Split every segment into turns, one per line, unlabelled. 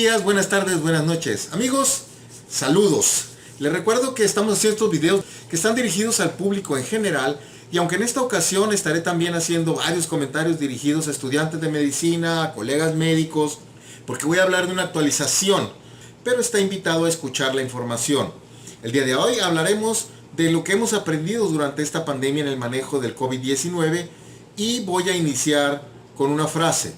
días, buenas tardes, buenas noches. Amigos, saludos. Les recuerdo que estamos haciendo estos videos que están dirigidos al público en general, y aunque en esta ocasión estaré también haciendo varios comentarios dirigidos a estudiantes de medicina, a colegas médicos, porque voy a hablar de una actualización, pero está invitado a escuchar la información. El día de hoy hablaremos de lo que hemos aprendido durante esta pandemia en el manejo del COVID-19 y voy a iniciar con una frase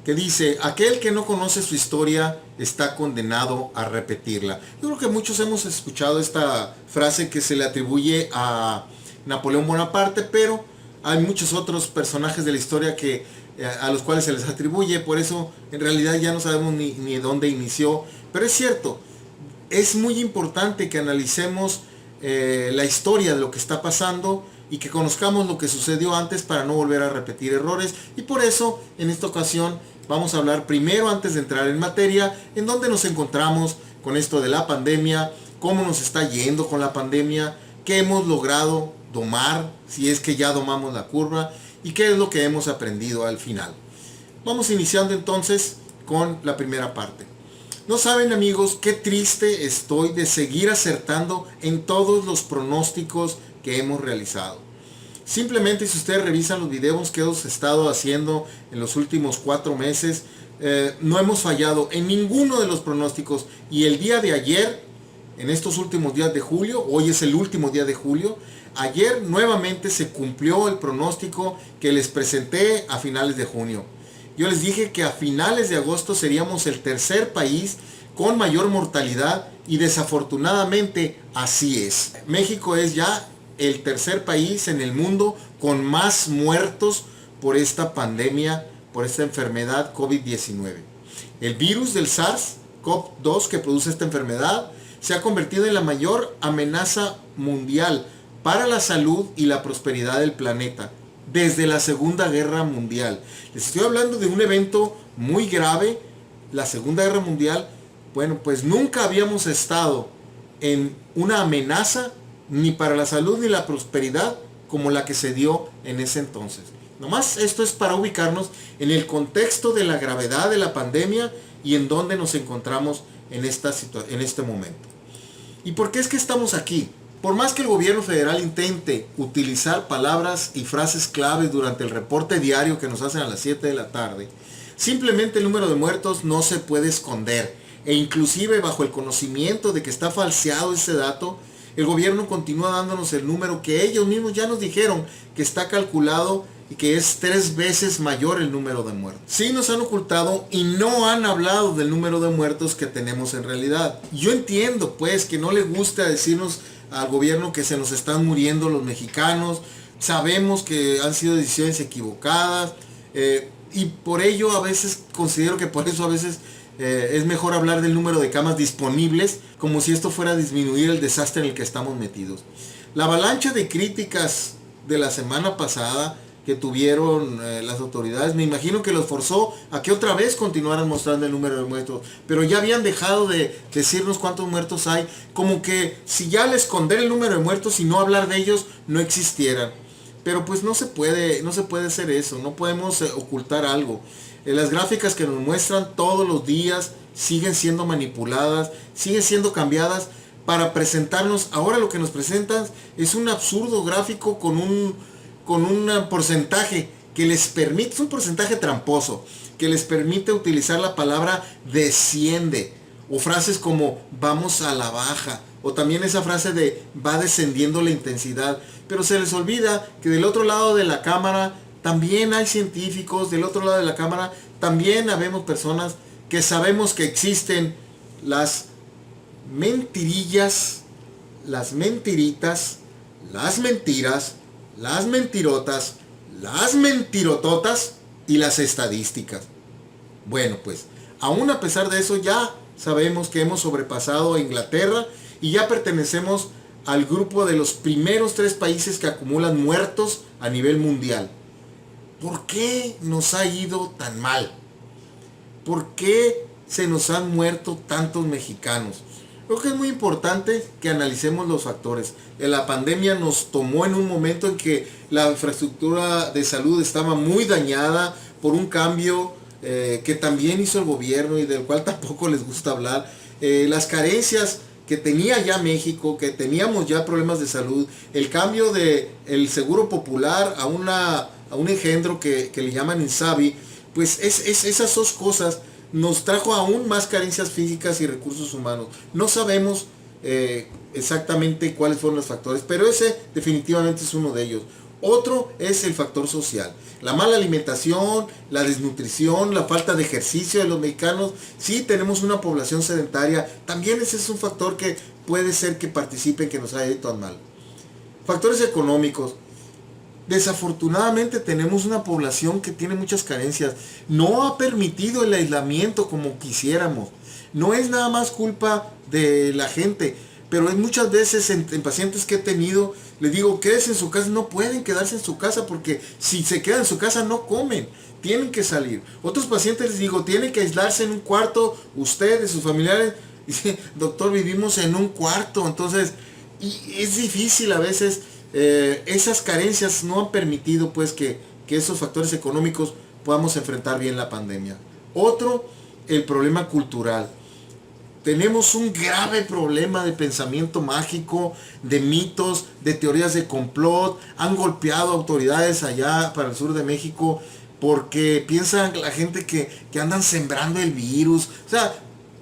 que dice: aquel que no conoce su historia está condenado a repetirla. Yo creo que muchos hemos escuchado esta frase que se le atribuye a Napoleón Bonaparte, pero hay muchos otros personajes de la historia a los cuales se les atribuye, por eso en realidad ya no sabemos ni dónde inició. Pero es cierto, es muy importante que analicemos la historia de lo que está pasando y que conozcamos lo que sucedió antes para no volver a repetir errores. Y por eso en esta ocasión vamos a hablar primero, antes de entrar en materia, en dónde nos encontramos con esto de la pandemia, cómo nos está yendo con la pandemia, qué hemos logrado domar, si es que ya domamos la curva, y qué es lo que hemos aprendido al final. Vamos iniciando entonces con la primera parte. No saben, amigos, qué triste estoy de seguir acertando en todos los pronósticos que hemos realizado. Simplemente, si ustedes revisan los videos que hemos estado haciendo en los últimos 4 meses, no hemos fallado en ninguno de los pronósticos. Y el día de ayer, en estos últimos días de julio, hoy es el último día de julio, ayer nuevamente se cumplió el pronóstico que les presenté a finales de junio. Yo les dije que a finales de agosto seríamos el tercer país con mayor mortalidad, y desafortunadamente así es. México es ya el tercer país en el mundo con más muertos por esta pandemia, por esta enfermedad COVID-19. El virus del SARS-CoV-2 que produce esta enfermedad se ha convertido en la mayor amenaza mundial para la salud y la prosperidad del planeta desde la Segunda Guerra Mundial. Les estoy hablando de un evento muy grave, la Segunda Guerra Mundial. Bueno, pues nunca habíamos estado en una amenaza ni para la salud ni la prosperidad como la que se dio en ese entonces. Nomás esto es para ubicarnos en el contexto de la gravedad de la pandemia y en dónde nos encontramos en este momento. ¿Y por qué es que estamos aquí? Por más que el gobierno federal intente utilizar palabras y frases claves durante el reporte diario que nos hacen a las 7 de la tarde, simplemente el número de muertos no se puede esconder. E inclusive bajo el conocimiento de que está falseado ese dato, el gobierno continúa dándonos el número que ellos mismos ya nos dijeron que está calculado y que es 3 veces mayor el número de muertos. Sí nos han ocultado y no han hablado del número de muertos que tenemos en realidad. Yo entiendo pues que no le gusta decirnos al gobierno que se nos están muriendo los mexicanos. Sabemos que han sido decisiones equivocadas, y por ello a veces considero que por eso a veces es mejor hablar del número de camas disponibles, como si esto fuera a disminuir el desastre en el que estamos metidos. La avalancha de críticas de la semana pasada que tuvieron las autoridades, me imagino que los forzó a que otra vez continuaran mostrando el número de muertos, pero ya habían dejado de decirnos cuántos muertos hay, como que si ya al esconder el número de muertos y no hablar de ellos no existieran. Pero pues no se puede hacer eso, no podemos ocultar algo. Las gráficas que nos muestran todos los días siguen siendo manipuladas, siguen siendo cambiadas para presentarnos. Ahora lo que nos presentan es un absurdo gráfico con un porcentaje que les permite, es un porcentaje tramposo, que les permite utilizar la palabra desciende, o frases como vamos a la baja, o también esa frase de va descendiendo la intensidad. Pero se les olvida que del otro lado de la cámara también hay científicos, del otro lado de la cámara también habemos personas que sabemos que existen las mentirillas, las mentiritas, las mentiras, las mentirotas, las mentirototas y las estadísticas. Bueno, pues aún a pesar de eso ya sabemos que hemos sobrepasado a Inglaterra y ya pertenecemos al grupo de los primeros 3 países que acumulan muertos a nivel mundial. ¿Por qué nos ha ido tan mal? ¿Por qué se nos han muerto tantos mexicanos? Creo que es muy importante que analicemos los factores. La pandemia nos tomó en un momento en que la infraestructura de salud estaba muy dañada por un cambio que también hizo el gobierno y del cual tampoco les gusta hablar, las carencias que tenía ya México, que teníamos ya problemas de salud, el cambio de el seguro popular a un engendro que le llaman INSABI, pues esas dos cosas nos trajo aún más carencias físicas y recursos humanos. No sabemos exactamente cuáles fueron los factores, pero ese definitivamente es uno de ellos. Otro es el factor social. La mala alimentación, la desnutrición, la falta de ejercicio de los mexicanos. Sí, tenemos una población sedentaria. También ese es un factor que puede ser que participe en que nos haya ido tan mal. Factores económicos. Desafortunadamente tenemos una población que tiene muchas carencias. No ha permitido el aislamiento como quisiéramos. No es nada más culpa de la gente, pero hay muchas veces en pacientes que he tenido, les digo, quédense en su casa. No pueden quedarse en su casa porque si se quedan en su casa no comen, tienen que salir. Otros pacientes les digo, tienen que aislarse en un cuarto, ustedes, sus familiares. Dice, doctor, vivimos en un cuarto. Entonces, y es difícil a veces. Esas carencias no han permitido pues que esos factores económicos podamos enfrentar bien la pandemia. Otro, el problema cultural. Tenemos un grave problema de pensamiento mágico, de mitos, de teorías de complot. Han golpeado autoridades allá para el sur de México porque piensan la gente que andan sembrando el virus. O sea,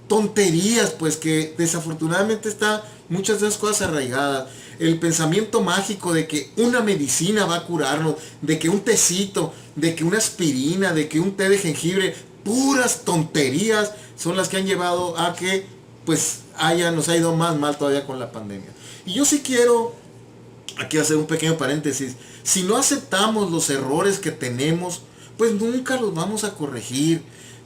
tonterías pues que desafortunadamente está muchas de esas cosas arraigadas. El pensamiento mágico de que una medicina va a curarnos, de que un tecito, de que una aspirina, de que un té de jengibre, puras tonterías son las que han llevado a que pues nos ha ido más mal todavía con la pandemia. Y yo sí quiero aquí hacer un pequeño paréntesis. Si no aceptamos los errores que tenemos, pues nunca los vamos a corregir.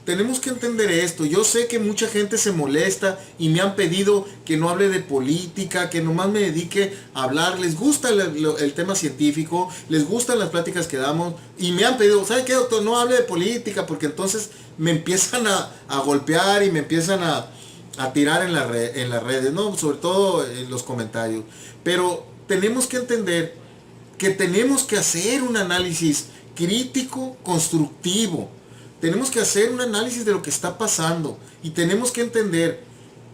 Tenemos que entender esto. Yo sé que mucha gente se molesta y me han pedido que no hable de política, que nomás me dedique a hablar. Les gusta el tema científico, les gustan las pláticas que damos y me han pedido, ¿sabe qué, doctor? No hable de política porque entonces me empiezan a golpear y me empiezan a tirar en las redes, ¿no? Sobre todo en los comentarios. Pero tenemos que entender que tenemos que hacer un análisis crítico, constructivo. Tenemos que hacer un análisis de lo que está pasando y tenemos que entender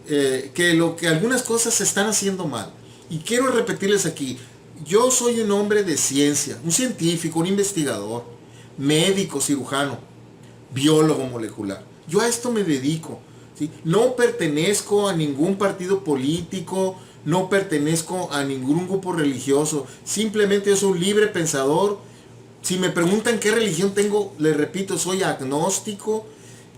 que algunas cosas se están haciendo mal. Y quiero repetirles aquí, yo soy un hombre de ciencia, un científico, un investigador, médico, cirujano, biólogo molecular. Yo a esto me dedico, ¿sí? No pertenezco a ningún partido político, no pertenezco a ningún grupo religioso, simplemente yo soy un libre pensador. Si me preguntan qué religión tengo, les repito, soy agnóstico,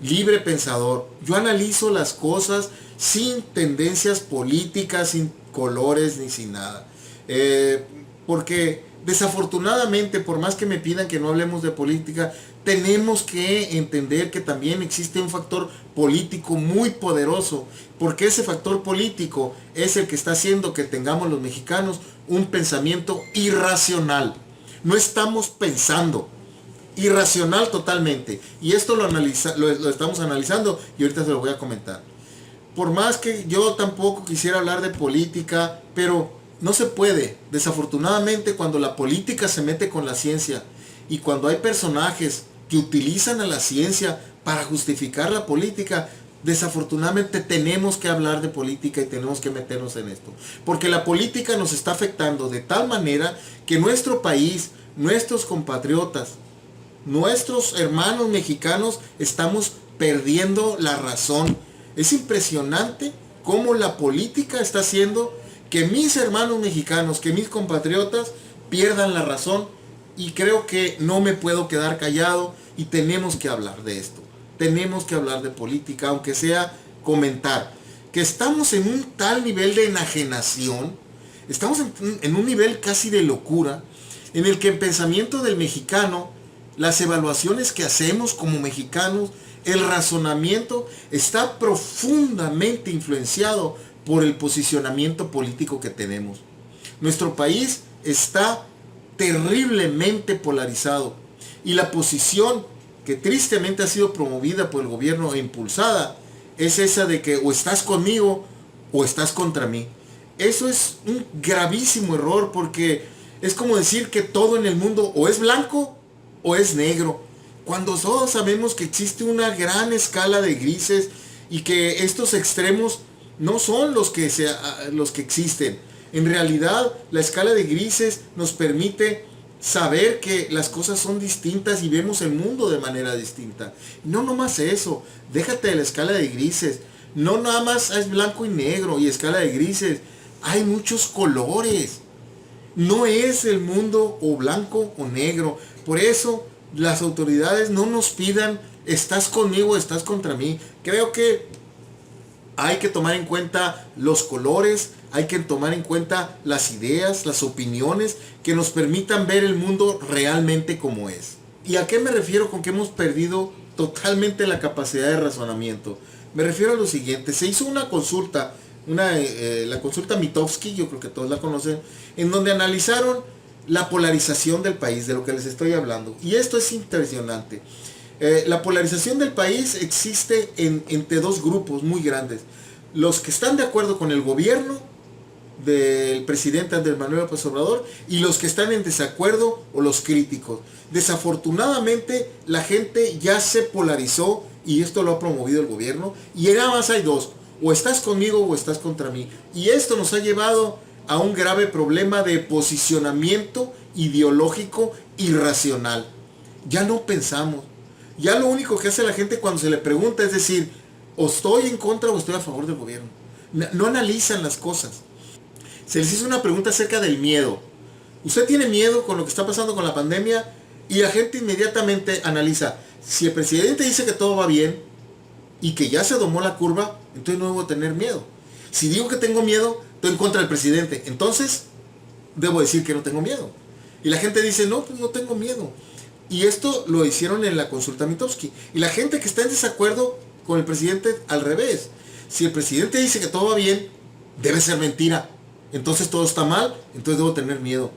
libre pensador. Yo analizo las cosas sin tendencias políticas, sin colores ni sin nada. Porque desafortunadamente, por más que me pidan que no hablemos de política, tenemos que entender que también existe un factor político muy poderoso. Porque ese factor político es el que está haciendo que tengamos los mexicanos un pensamiento irracional. No estamos pensando, irracional totalmente. Y esto lo estamos analizando y ahorita se lo voy a comentar. Por más que yo tampoco quisiera hablar de política, pero no se puede. Desafortunadamente, cuando la política se mete con la ciencia y cuando hay personajes que utilizan a la ciencia para justificar la política, desafortunadamente tenemos que hablar de política y tenemos que meternos en esto. Porque la política nos está afectando de tal manera que nuestro país, nuestros compatriotas, nuestros hermanos mexicanos estamos perdiendo la razón. Es impresionante cómo la política está haciendo que mis hermanos mexicanos, que mis compatriotas pierdan la razón. Y creo que no me puedo quedar callado y tenemos que hablar de esto. Tenemos que hablar de política, aunque sea comentar. Que estamos en un tal nivel de enajenación, estamos en un nivel casi de locura, en el que el pensamiento del mexicano, las evaluaciones que hacemos como mexicanos, el razonamiento está profundamente influenciado por el posicionamiento político que tenemos. Nuestro país está terriblemente polarizado y la posición que tristemente ha sido promovida por el gobierno e impulsada es esa de que o estás conmigo o estás contra mí. Eso es un gravísimo error porque es como decir que todo en el mundo o es blanco o es negro. cuando todos sabemos que existe una gran escala de grises y que estos extremos no son los que existen. En realidad, la escala de grises nos permite saber que las cosas son distintas y vemos el mundo de manera distinta. No nomás eso, déjate de la escala de grises. No nada más es blanco y negro y escala de grises. Hay muchos colores. No es el mundo o blanco o negro. Por eso las autoridades no nos pidan, estás conmigo o estás contra mí. Creo que hay que tomar en cuenta los colores, hay que tomar en cuenta las ideas, las opiniones que nos permitan ver el mundo realmente como es. ¿Y a qué me refiero con que hemos perdido totalmente la capacidad de razonamiento? Me refiero a lo siguiente: se hizo una consulta, la consulta Mitofsky, yo creo que todos la conocen, en donde analizaron la polarización del país, de lo que les estoy hablando. Y esto es impresionante. La polarización del país existe entre dos grupos muy grandes: los que están de acuerdo con el gobierno del presidente Andrés Manuel López Obrador y los que están en desacuerdo o los críticos. Desafortunadamente la gente ya se polarizó y esto lo ha promovido el gobierno, y nada más hay dos: o estás conmigo o estás contra mí. Y esto nos ha llevado a un grave problema de posicionamiento ideológico irracional. Ya no pensamos. Ya lo único que hace la gente cuando se le pregunta es decir, o estoy en contra o estoy a favor del gobierno. No analizan las cosas. Se les hizo una pregunta acerca del miedo. ¿Usted tiene miedo con lo que está pasando con la pandemia? Y la gente inmediatamente analiza. Si el presidente dice que todo va bien y que ya se domó la curva, entonces no debo tener miedo. Si digo que tengo miedo, estoy en contra del presidente. Entonces, debo decir que no tengo miedo. Y la gente dice, no, pues no tengo miedo. Y esto lo hicieron en la consulta Mitofsky. Y la gente que está en desacuerdo con el presidente, al revés. Si el presidente dice que todo va bien, debe ser mentira. Entonces todo está mal, entonces debo tener miedo.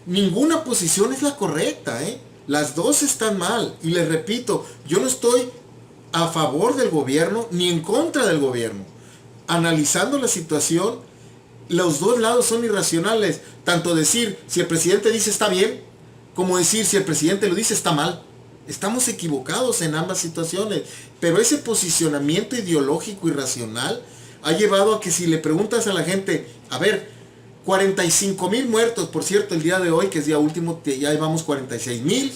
Ninguna posición es la correcta, ¿eh? Las dos están mal. Y les repito, yo no estoy a favor del gobierno ni en contra del gobierno. Analizando la situación, los dos lados son irracionales. Tanto decir, si el presidente dice está bien, como decir, si el presidente lo dice está mal. Estamos equivocados en ambas situaciones. Pero ese posicionamiento ideológico irracional ha llevado a que si le preguntas a la gente, a ver, 45,000 muertos, por cierto, el día de hoy, que es día último, ya llevamos 46,000,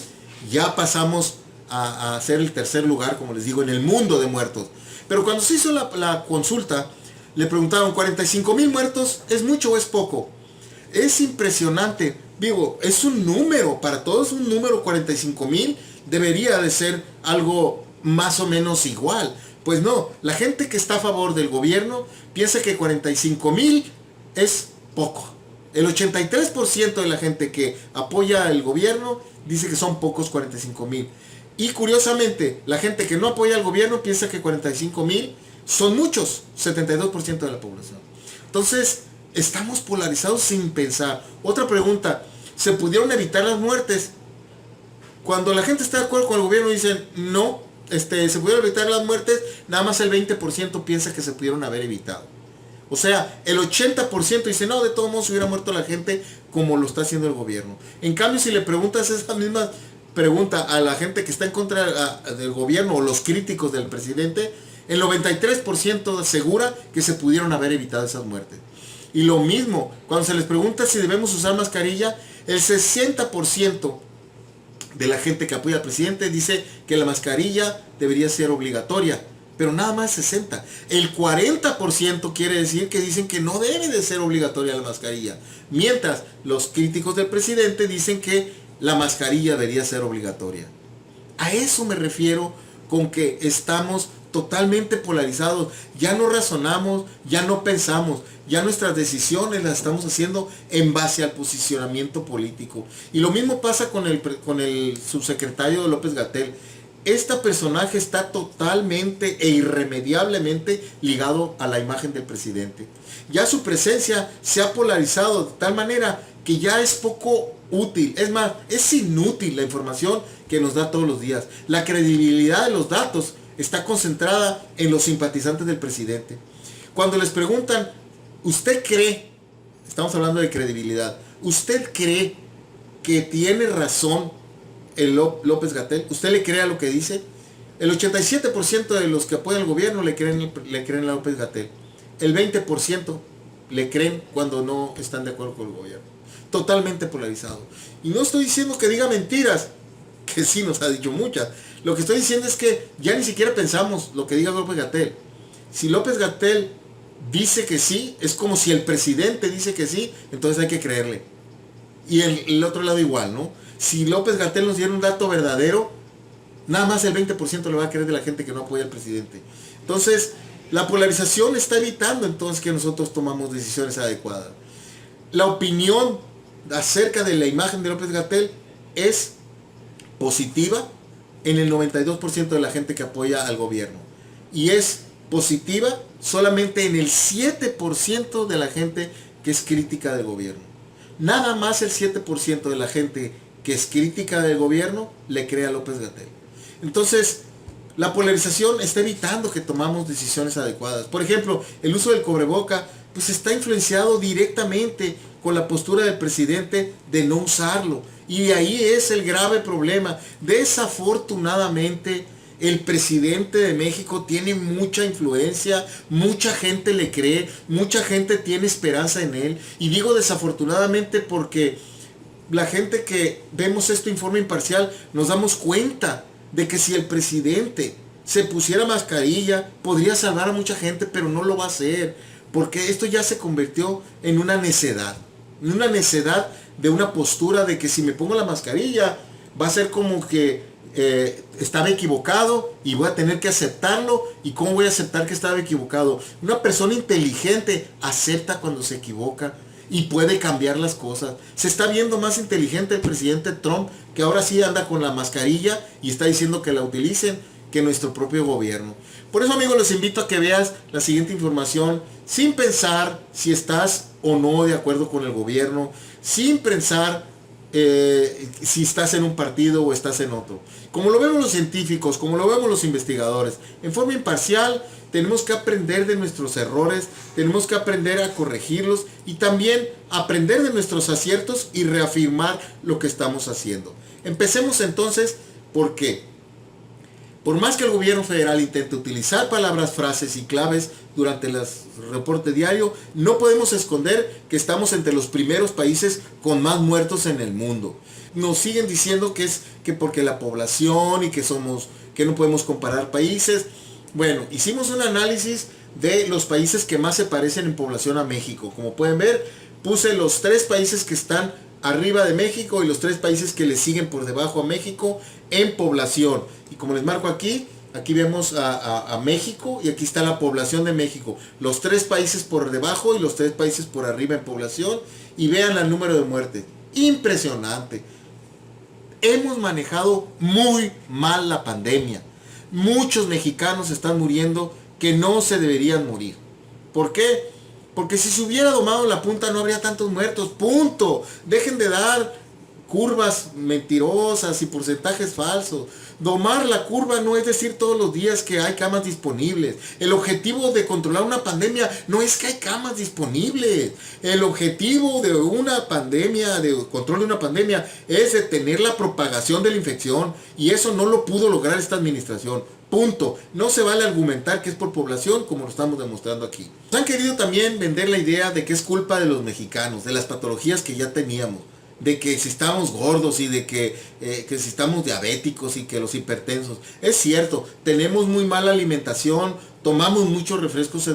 ya pasamos a ser el tercer lugar, como les digo, en el mundo de muertos. Pero cuando se hizo la consulta, le preguntaron, 45,000 muertos, ¿es mucho o es poco? Es impresionante. Digo, es un número, para todos un número. 45,000 debería de ser algo más o menos igual. Pues no, la gente que está a favor del gobierno piensa que 45,000 es poco. El 83% de la gente que apoya al gobierno dice que son pocos 45,000. Y curiosamente, la gente que no apoya al gobierno piensa que 45,000 son muchos, 72% de la población. Entonces, estamos polarizados sin pensar. Otra pregunta: ¿se pudieron evitar las muertes? Cuando la gente está de acuerdo con el gobierno dicen no, se pudieron evitar las muertes, nada más el 20% piensa que se pudieron haber evitado. O sea, el 80% dice no, de todos modos hubiera muerto la gente, como lo está haciendo el gobierno. En cambio, si le preguntas esa misma pregunta a la gente que está en contra del gobierno o los críticos del presidente, el 93% asegura que se pudieron haber evitado esas muertes. Y lo mismo, cuando se les pregunta si debemos usar mascarilla, el 60% de la gente que apoya al presidente dice que la mascarilla debería ser obligatoria, pero nada más 60. El 40% quiere decir que dicen que no debe de ser obligatoria la mascarilla, mientras los críticos del presidente dicen que la mascarilla debería ser obligatoria. A eso me refiero con que estamos totalmente polarizados. Ya no razonamos, ya no pensamos, ya nuestras decisiones las estamos haciendo en base al posicionamiento político. Y lo mismo pasa con el subsecretario López-Gatell. Este personaje está totalmente e irremediablemente ligado a la imagen del presidente. Ya su presencia se ha polarizado de tal manera que ya es poco útil. Es más, es inútil la información que nos da todos los días. La credibilidad de los datos está concentrada en los simpatizantes del presidente. Cuando les preguntan, ¿usted cree? Estamos hablando de credibilidad. ¿Usted cree que tiene razón López-Gatell? ¿Usted le cree a lo que dice? El 87% de los que apoyan al gobierno le creen a López-Gatell. El 20% le creen cuando no están de acuerdo con el gobierno. Totalmente polarizado. Y no estoy diciendo que diga mentiras, que sí nos ha dicho muchas. Lo que estoy diciendo es que ya ni siquiera pensamos lo que diga López-Gatell. Si López-Gatell dice que sí, es como si el presidente dice que sí, entonces hay que creerle. Y el otro lado igual, ¿no? Si López-Gatell nos diera un dato verdadero, nada más el 20% le va a creer de la gente que no apoya al presidente. Entonces, la polarización está evitando entonces que nosotros tomamos decisiones adecuadas. La opinión acerca de la imagen de López-Gatell es positiva en el 92% de la gente que apoya al gobierno. Y es positiva solamente en el 7% de la gente que es crítica del gobierno. Nada más el 7% de la gente que es crítica del gobierno le cree a López-Gatell. Entonces, la polarización está evitando que tomamos decisiones adecuadas. Por ejemplo, el uso del cubreboca pues está influenciado directamente con la postura del presidente de no usarlo. Y ahí es el grave problema. Desafortunadamente, el presidente de México tiene mucha influencia, mucha gente le cree, mucha gente tiene esperanza en él. Y digo desafortunadamente porque la gente que vemos este informe imparcial nos damos cuenta de que si el presidente se pusiera mascarilla podría salvar a mucha gente, pero no lo va a hacer, porque esto ya se convirtió en una necedad de una postura de que si me pongo la mascarilla va a ser como que estaba equivocado y voy a tener que aceptarlo. ¿Y cómo voy a aceptar que estaba equivocado? Una persona inteligente acepta cuando se equivoca y puede cambiar las cosas. Se está viendo más inteligente el presidente Trump, que ahora sí anda con la mascarilla y está diciendo que la utilicen, que nuestro propio gobierno. Por eso, amigos, les invito a que veas la siguiente información sin pensar si estás o no de acuerdo con el gobierno, sin pensar si estás en un partido o estás en otro. Como lo vemos los científicos, como lo vemos los investigadores, en forma imparcial, tenemos que aprender de nuestros errores, tenemos que aprender a corregirlos y también aprender de nuestros aciertos y reafirmar lo que estamos haciendo. Empecemos entonces, ¿por qué? Por más que el gobierno federal intente utilizar palabras, frases y claves durante el reporte diario, no podemos esconder que estamos entre los primeros países con más muertos en el mundo. Nos siguen diciendo que es que porque la población y que no podemos comparar países. Bueno, hicimos un análisis de los países que más se parecen en población a México. Como pueden ver, puse los 3 países que están arriba de México y los 3 países que le siguen por debajo a México en población. Y como les marco aquí vemos a México y aquí está la población de México. Los 3 países por debajo y los 3 países por arriba en población. Y vean el número de muertes. Impresionante. Hemos manejado muy mal la pandemia. Muchos mexicanos están muriendo que no se deberían morir. ¿Por qué? Porque si se hubiera domado la punta no habría tantos muertos. Punto. Dejen de dar curvas mentirosas y porcentajes falsos. Domar la curva no es decir todos los días que hay camas disponibles. El objetivo de controlar una pandemia no es que hay camas disponibles. El objetivo de una pandemia, de control de una pandemia, es detener la propagación de la infección. Y eso no lo pudo lograr esta administración. Punto. No se vale argumentar que es por población como lo estamos demostrando aquí. Nos han querido también vender la idea de que es culpa de los mexicanos, de las patologías que ya teníamos, de que si estamos gordos y de que si estamos diabéticos y que los hipertensos. Es cierto, tenemos muy mala alimentación, tomamos muchos refrescos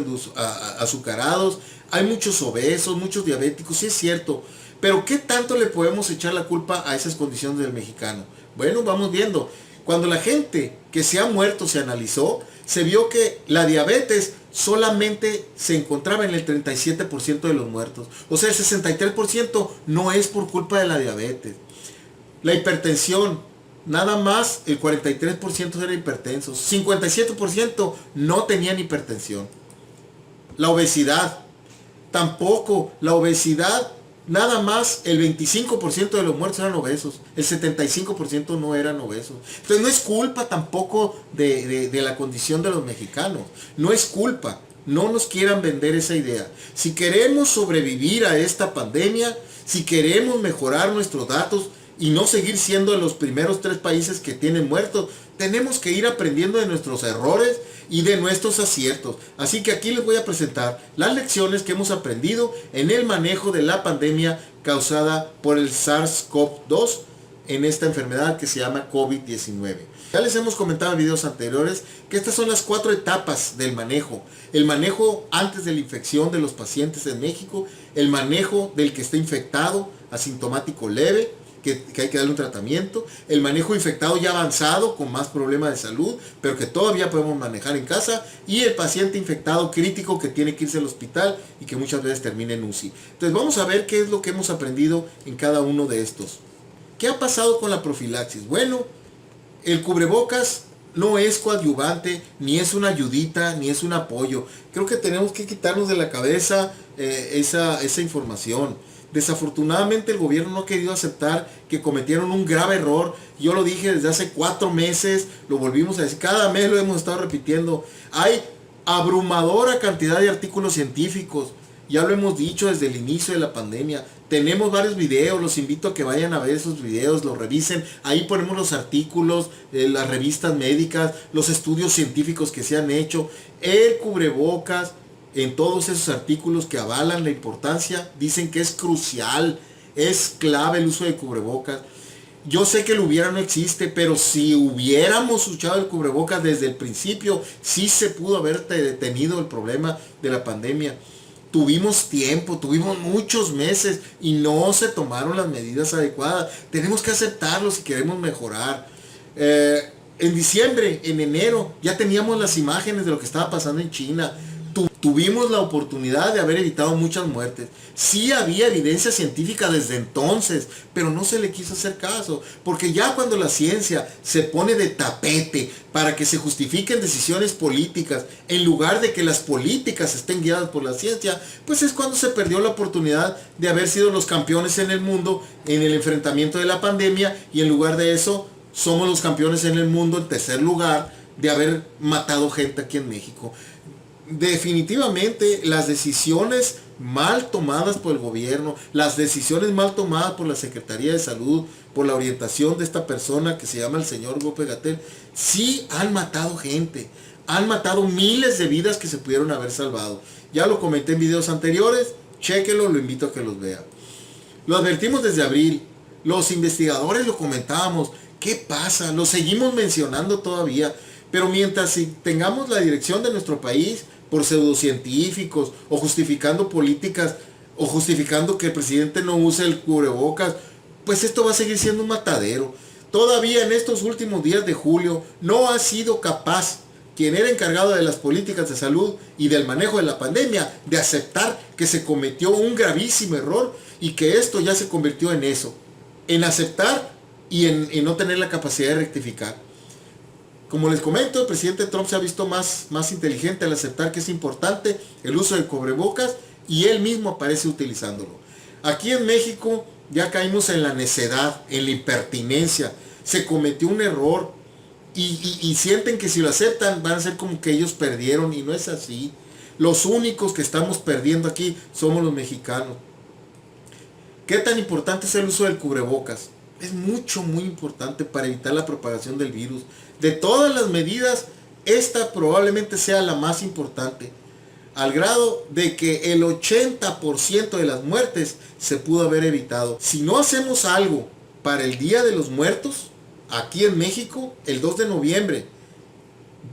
azucarados, hay muchos obesos, muchos diabéticos, sí es cierto. Pero ¿qué tanto le podemos echar la culpa a esas condiciones del mexicano? Bueno, vamos viendo. Cuando la gente que se ha muerto se analizó, se vio que la diabetes solamente se encontraba en el 37% de los muertos. O sea, el 63% no es por culpa de la diabetes. La hipertensión, nada más el 43% eran hipertensos. 57% no tenían hipertensión. La obesidad, tampoco. La obesidad, nada más el 25% de los muertos eran obesos. El 75% no eran obesos. Entonces no es culpa tampoco de la condición de los mexicanos. No es culpa. No nos quieran vender esa idea. Si queremos sobrevivir a esta pandemia, si queremos mejorar nuestros datos, y no seguir siendo de los primeros 3 países que tienen muertos. Tenemos que ir aprendiendo de nuestros errores y de nuestros aciertos. Así que aquí les voy a presentar las lecciones que hemos aprendido en el manejo de la pandemia causada por el SARS-CoV-2 en esta enfermedad que se llama COVID-19. Ya les hemos comentado en videos anteriores que estas son las 4 etapas del manejo. El manejo antes de la infección de los pacientes en México, el manejo del que está infectado, asintomático leve, que hay que darle un tratamiento, el manejo infectado ya avanzado con más problemas de salud, pero que todavía podemos manejar en casa, y el paciente infectado crítico que tiene que irse al hospital y que muchas veces termina en UCI. Entonces vamos a ver qué es lo que hemos aprendido en cada uno de estos. ¿Qué ha pasado con la profilaxis? Bueno, el cubrebocas no es coadyuvante, ni es una ayudita, ni es un apoyo. Creo que tenemos que quitarnos de la cabeza esa información. Desafortunadamente el gobierno no ha querido aceptar que cometieron un grave error. Yo lo dije desde hace 4 meses, lo volvimos a decir, cada mes lo hemos estado repitiendo. Hay abrumadora cantidad de artículos científicos, ya lo hemos dicho desde el inicio de la pandemia. Tenemos varios videos, los invito a que vayan a ver esos videos, los revisen. Ahí ponemos los artículos, las revistas médicas, los estudios científicos que se han hecho. El cubrebocas, en todos esos artículos que avalan la importancia, dicen que es crucial, es clave el uso de cubrebocas. Yo sé que el hubiera no existe, pero si hubiéramos usado el cubrebocas desde el principio, sí se pudo haber detenido el problema de la pandemia. Tuvimos tiempo, tuvimos muchos meses y no se tomaron las medidas adecuadas. Tenemos que aceptarlo si queremos mejorar. En diciembre, en enero, ya teníamos las imágenes de lo que estaba pasando en China. Tuvimos la oportunidad de haber evitado muchas muertes. Sí había evidencia científica desde entonces, pero no se le quiso hacer caso, porque ya cuando la ciencia se pone de tapete para que se justifiquen decisiones políticas, en lugar de que las políticas estén guiadas por la ciencia, pues es cuando se perdió la oportunidad de haber sido los campeones en el mundo en el enfrentamiento de la pandemia, y en lugar de eso somos los campeones en el mundo en tercer lugar de haber matado gente aquí en México. Definitivamente las decisiones mal tomadas por el gobierno, las decisiones mal tomadas por la Secretaría de Salud, por la orientación de esta persona que se llama el señor López-Gatell, sí han matado gente, han matado miles de vidas que se pudieron haber salvado. Ya lo comenté en videos anteriores, chéquenlo, lo invito a que los vean. Lo advertimos desde abril, los investigadores lo comentábamos, ¿qué pasa? Lo seguimos mencionando todavía, pero mientras tengamos la dirección de nuestro país por pseudocientíficos o justificando políticas o justificando que el presidente no use el cubrebocas, pues esto va a seguir siendo un matadero. Todavía en estos últimos días de julio no ha sido capaz quien era encargado de las políticas de salud y del manejo de la pandemia de aceptar que se cometió un gravísimo error y que esto ya se convirtió en eso, en aceptar y en no tener la capacidad de rectificar. Como les comento, el presidente Trump se ha visto más inteligente al aceptar que es importante el uso de cubrebocas y él mismo aparece utilizándolo. Aquí en México ya caímos en la necedad, en la impertinencia. Se cometió un error y sienten que si lo aceptan van a ser como que ellos perdieron, y no es así. Los únicos que estamos perdiendo aquí somos los mexicanos. ¿Qué tan importante es el uso del cubrebocas? Es muy importante para evitar la propagación del virus. De todas las medidas, esta probablemente sea la más importante, al grado de que el 80% de las muertes se pudo haber evitado. Si no hacemos algo para el Día de los Muertos, aquí en México, el 2 de noviembre,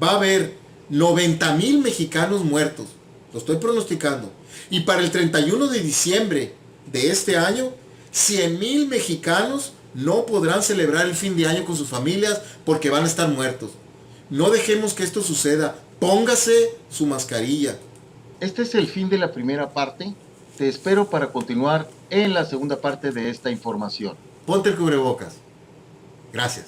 va a haber 90,000 mexicanos muertos. Lo estoy pronosticando. Y para el 31 de diciembre de este año, 100,000 mexicanos no podrán celebrar el fin de año con sus familias porque van a estar muertos. No dejemos que esto suceda. Póngase su mascarilla.
Este es el fin de la primera parte. Te espero para continuar en la segunda parte de esta información.
Ponte el cubrebocas. Gracias.